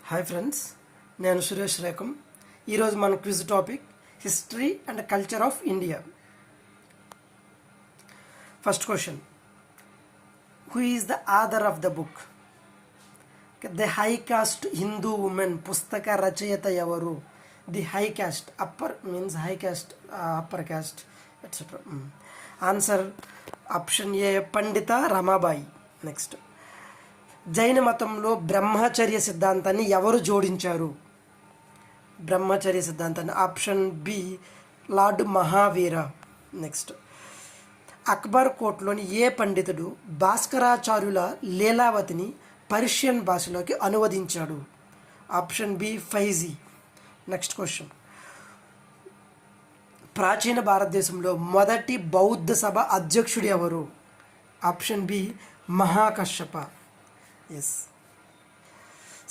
Hi friends, నేను సురేష్ రేఖం. ఈరోజు మన quiz topic history and culture of India. First question, who is the author of the book? The high caste Hindu women పుస్తక రచయిత ఎవరు? The high caste, upper means high caste, upper caste etcetera. Answer option A, Pandita Ramabai. Next, జైన మతంలో బ్రహ్మచర్య సిద్ధాంతాన్ని ఎవరు జోడించారు? బ్రహ్మచర్య సిద్ధాంతాన్ని option B, Lord Mahavira. Next, Akbar కోట్లోని ఏ పండితుడు భాస్కరాచార్యుల లీలావతిని పర్షియన్ భాషలోకి అనువదించాడు? Option B, Faizi. Next question, ప్రాచీన భారతదేశంలో మొదటి బౌద్ధ సభ అధ్యక్షుడు ఎవరు? Option B, Mahakashyapa. Yes.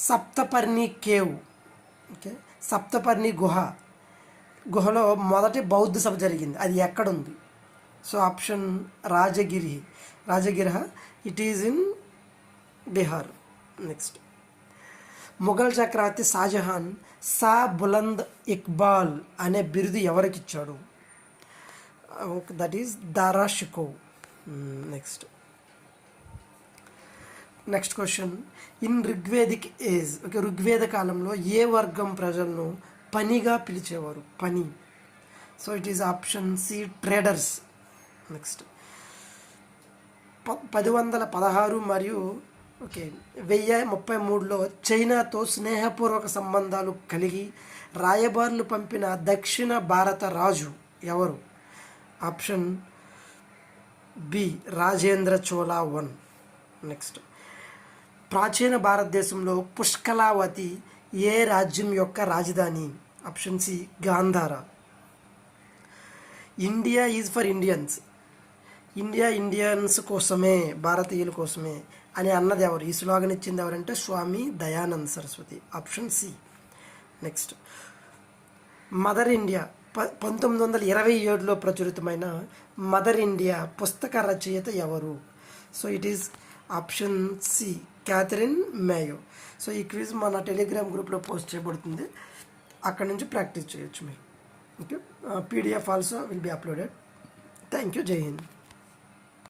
Saptaparni cave, okay, Saptaparni గుహలో మొదటి బౌద్ధ సభ జరిగింది, అది ఎక్కడుంది? So option Rajagiri, it is in Bihar. Next, Mughal చక్రవర్తి షాజహాన్ షా బులంద్ ఇక్బాల్ అనే బిరుదు ఎవరికిచ్చాడు? That is Dara Shikoh. Next question, in Rigvedic age, okay, Rigveda కాలంలో ఏ వర్గం ప్రజలను పనిగా పిలిచేవారు? పని. So it is option C, traders. Next, 1016 మరియు 1033లో చైనాతో స్నేహపూర్వక సంబంధాలు కలిగి రాయబారులు పంపిన దక్షిణ భారత రాజు ఎవరు? Option B, Rajendra Chola 1. Next, ప్రాచీన భారతదేశంలో పుష్కలావతి ఏ రాజ్యం యొక్క రాజధాని? ఆప్షన్ సి, Gandhara. India is for Indians, India Indians కోసమే, భారతీయుల కోసమే అని అన్నది ఎవరు? ఈ స్లోగన్ ఇచ్చింది ఎవరంటే Swami Dayananda Saraswati. Option C. Next, Mother India 1927లో ప్రచురితమైన మదర్ ఇండియా పుస్తక రచయిత ఎవరు? So it is option C, Katherine Mayo. సో ఈ క్విజ్ మన టెలిగ్రామ్ గ్రూప్లో పోస్ట్ చేయబడుతుంది, అక్కడ నుంచి ప్రాక్టీస్ చేయొచ్చు మీరు. Okay, PDF also will be uploaded. Thank you. Jai Hind.